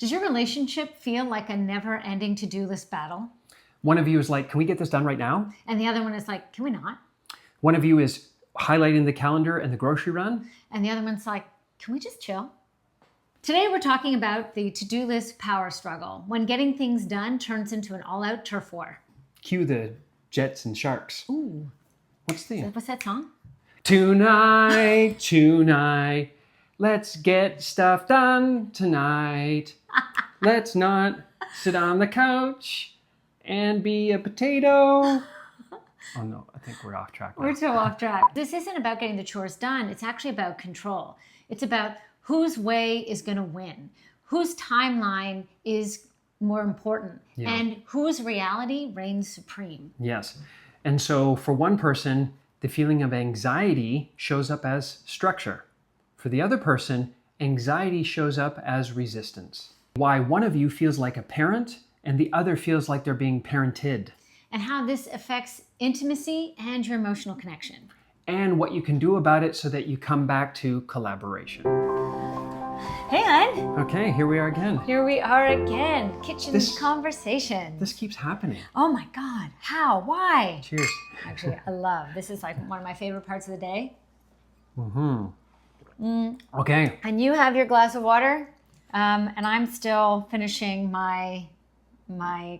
Does your relationship feel like a never-ending to-do list battle? One of you is like, can we get this done right now? And the other one is like, can we not? One of you is highlighting the calendar and the grocery run. And the other one's like, can we just chill? Today we're talking about the to-do list power struggle, when getting things done turns into an all-out turf war. Cue the Jets and Sharks. Ooh. What's that song? Tonight, let's get stuff done tonight. Let's not sit on the couch and be a potato. Oh no, I think we're off track now. We're so off track. This isn't about getting the chores done. It's actually about control. It's about whose way is going to win, whose timeline is more important, and whose reality reigns supreme. Yes. And so for one person, the feeling of anxiety shows up as structure. For the other person, anxiety shows up as resistance. Why one of you feels like a parent and the other feels like they're being parented. And how this affects intimacy and your emotional connection. And what you can do about it so that you come back to collaboration. Hey, hon. Okay, here we are again. Here we are again. Kitchen conversation. This keeps happening. Oh my God. How? Why? Cheers. Actually, I love. This is like one of my favorite parts of the day. Okay. And you have your glass of water, and I'm still finishing my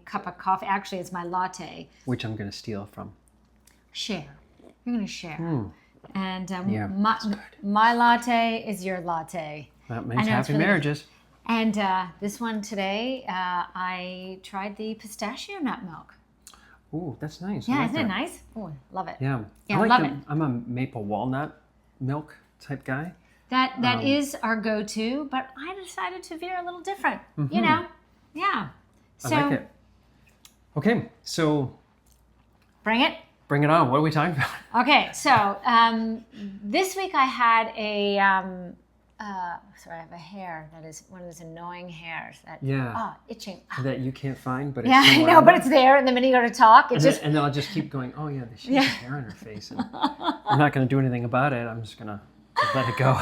cup of coffee. Actually, it's my latte. Which I'm going to steal from. Share. You're going to share. And Yeah, that's good. my latte is your latte. That means happy marriages. And this one today, I tried the pistachio nut milk. Ooh, that's nice. Yeah, I like isn't it that. nice? Oh, love it. Yeah. Yeah, I love it. I'm a maple walnut milk type guy. That is our go-to, but I decided to veer a little different. You know? Yeah. So, I like it. Okay, so bring it. bring it on. What are we talking about? Okay, so this week I had a, sorry, I have a hair that is one of those annoying hairs that, itching. That you can't find, but it's Yeah, I somewhere know, on but there. it's there, and the minute you go to talk, it And then I'll just keep going, oh yeah, she has hair on her face. And I'm not going to do anything about it. I'm just going to let it go.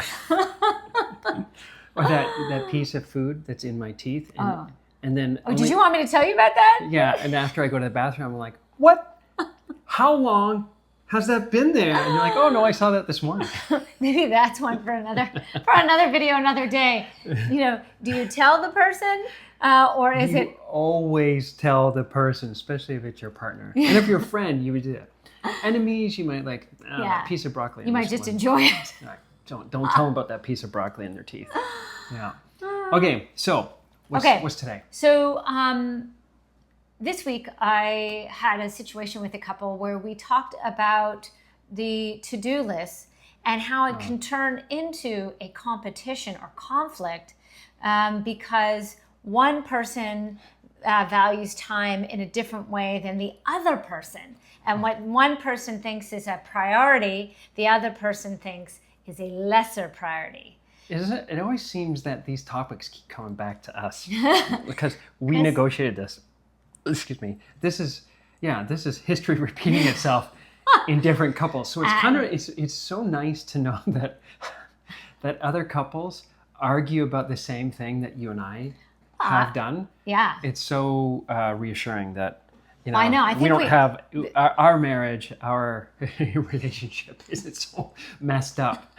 Or that piece of food that's in my teeth. And then did you want me to tell you about that? Yeah, and after I go to the bathroom, I'm like, what? How long has that been there? And you're like, oh no, I saw that this morning. Maybe that's one for another video, another day. You know, do you tell the person, or is You always tell the person, especially if it's your partner. And if you're a friend, you would do it. Enemies, you might like a piece of broccoli. You might just enjoy it. Right. Don't tell them about that piece of broccoli in their teeth. Yeah. Okay, so what's today? So this week I had a situation with a couple where we talked about the to-do list and how it can turn into a competition or conflict because one person values time in a different way than the other person. And what one person thinks is a priority, the other person thinks is a lesser priority. Isn't it? It always seems that these topics keep coming back to us because we negotiated this. Excuse me. This is history repeating itself in different couples. So it's it's so nice to know that other couples argue about the same thing that you and I have done. Yeah. It's so reassuring that I know. I think we don't have our marriage, our relationship isn't so messed up.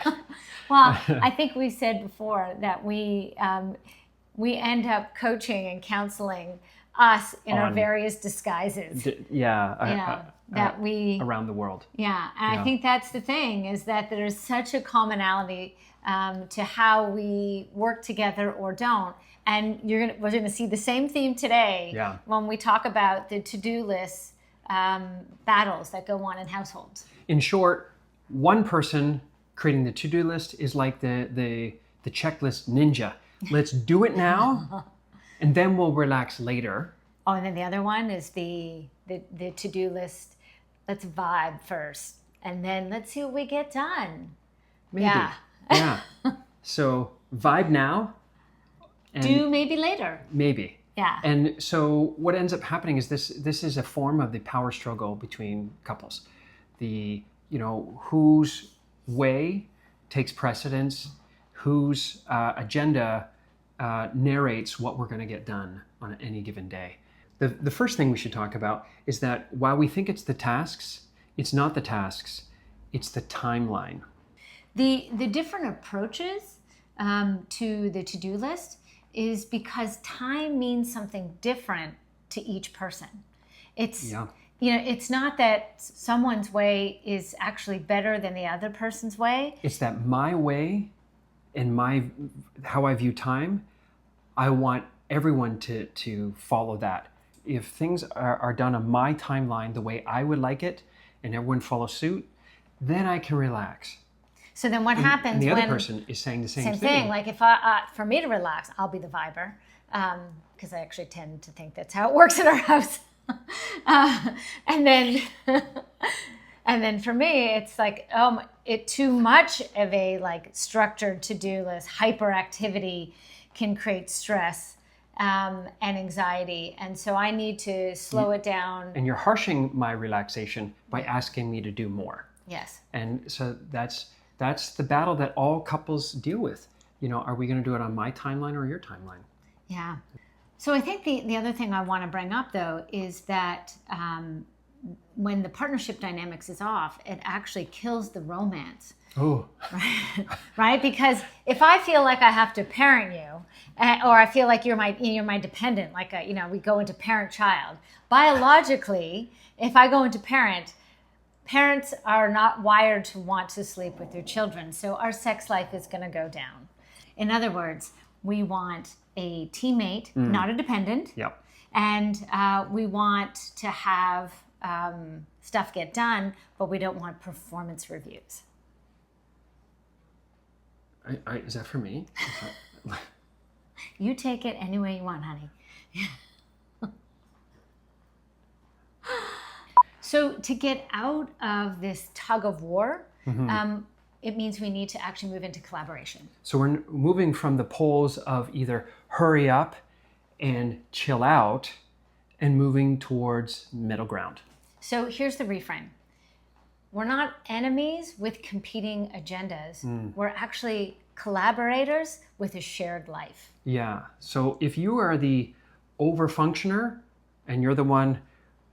Well, I think we said before that we end up coaching and counseling us in our various disguises. That we around the world. Yeah, and I think that's the thing is that there's such a commonality to how we work together or don't. And we're going to see the same theme today when we talk about the to-do list battles that go on in households. In short, one person creating the to-do list is like the checklist ninja. Let's do it now, and then we'll relax later. Oh, and then the other one is the to-do list. Let's vibe first, and then let's see what we get done. Maybe. Yeah. So vibe now. And do maybe later. Maybe. Yeah. And so what ends up happening is this is a form of the power struggle between couples. Whose way takes precedence, whose agenda narrates what we're going to get done on any given day. The first thing we should talk about is that while we think it's the tasks, it's not the tasks, it's the timeline. The different approaches to the to-do list is because time means something different to each person. It's it's not that someone's way is actually better than the other person's way. It's that my way and how I view time, I want everyone to follow that. If things are done on my timeline the way I would like it, and everyone follows suit, then I can relax. So then what happens and the when other person is saying the same thing? Like if for me to relax, I'll be the viber, because I actually tend to think that's how it works in our house. And then for me, it's like too much of a like structured to-do list, hyperactivity can create stress and anxiety, and so I need to slow it down. And you're harshing my relaxation by asking me to do more. Yes. And so that's the battle that all couples deal with. Are we going to do it on my timeline or your timeline? Yeah. So I think the other thing I want to bring up, though, is that when the partnership dynamics is off, it actually kills the romance. Oh. Right? Because if I feel like I have to parent you, or I feel like you're my dependent, like we go into parent-child. Biologically, if I go into parents are not wired to want to sleep with their children, so our sex life is going to go down. In other words, we want a teammate, not a dependent. Yep. And we want to have stuff get done, but we don't want performance reviews. Is that for me? You take it any way you want, honey. So to get out of this tug of war, it means we need to actually move into collaboration. So we're moving from the poles of either hurry up and chill out and moving towards middle ground. So here's the reframe. We're not enemies with competing agendas. We're actually collaborators with a shared life. Yeah. So if you are the overfunctioner and you're the one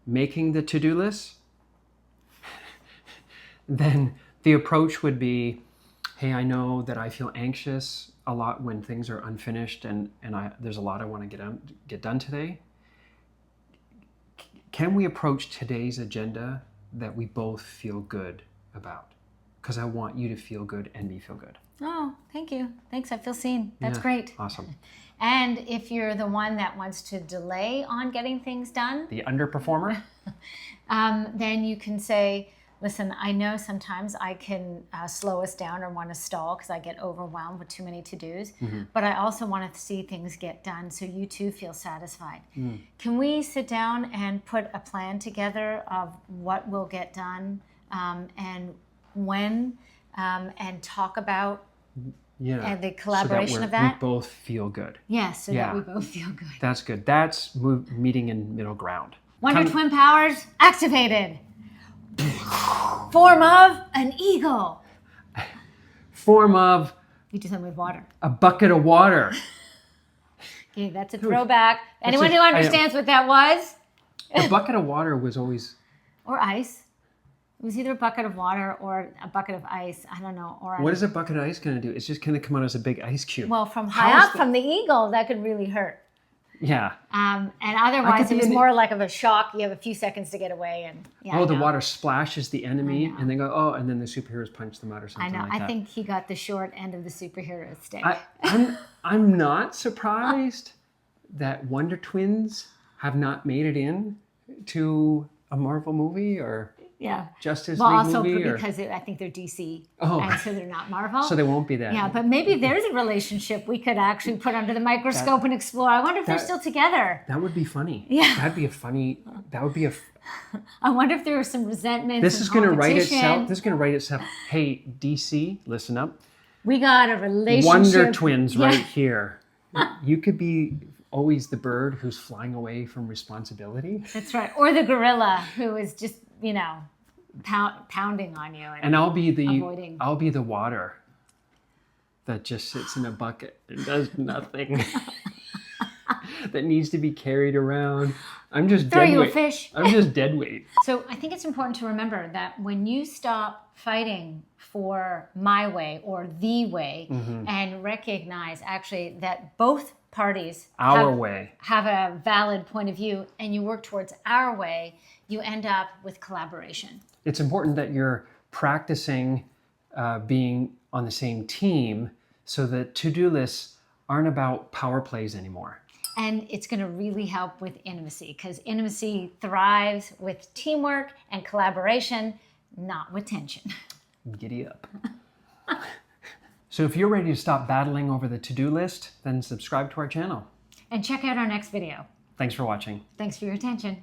making the to-do list, then the approach would be, hey, I know that I feel anxious a lot when things are unfinished and there's a lot I want to get done today. Can we approach today's agenda that we both feel good about? Because I want you to feel good and me feel good. Oh, thank you. Thanks. I feel seen. That's Yeah, great. Awesome. And if you're the one that wants to delay on getting things done, The underperformer? then you can say, listen, I know sometimes I can slow us down or want to stall because I get overwhelmed with too many to-dos, but I also want to see things get done so you too feel satisfied. Can we sit down and put a plan together of what will get done and when, and talk about the collaboration so that of that? we both feel good. Yes, so that we both feel good. That's good. That's meeting in middle ground. Wonder Twin powers activated. Form of an eagle. Form of We do something with water. a bucket of water. Okay, that's a throwback. Anyone who understands what that was? A bucket of water was always... Or ice. It was either a bucket of water or a bucket of ice. I don't know. Or What is a bucket of ice going to do? It's just going to come out as a big ice cube. Well, from high up, from the eagle, that could really hurt. Yeah. And otherwise, it was more like of a shock. You have a few seconds to get away, and the water splashes the enemy, and they go, and then the superheroes punch them out or something like that. I think he got the short end of the superhero stick. I'm not surprised that Wonder Twins have not made it in to a Marvel movie or Justice League also movie. Because I think they're DC, and so they're not Marvel. So they won't be that. Yeah, but maybe there's a relationship we could actually put under the microscope and explore. I wonder if they're still together. That would be funny. Yeah. That'd be a funny, that would be a... I wonder if there was some resentment. This is going to write itself. Hey, DC, listen up. We got a relationship. Wonder Twins right here. You could be always the bird who's flying away from responsibility. That's right. Or the gorilla who is just, pounding on you. And I'll be the avoiding. I'll be the water. that just sits in a bucket and does nothing. That needs to be carried around. I'm just Throw dead you weight. a fish. I'm just dead weight. So I think it's important to remember that when you stop fighting for my way or the way and recognize actually that both parties Our way. have a valid point of view and you work towards our way, you end up with collaboration. It's important that you're practicing being on the same team so that to-do lists aren't about power plays anymore. And it's going to really help with intimacy because intimacy thrives with teamwork and collaboration, not with tension. Giddy up. So if you're ready to stop battling over the to-do list, then subscribe to our channel. And check out our next video. Thanks for watching. Thanks for your attention.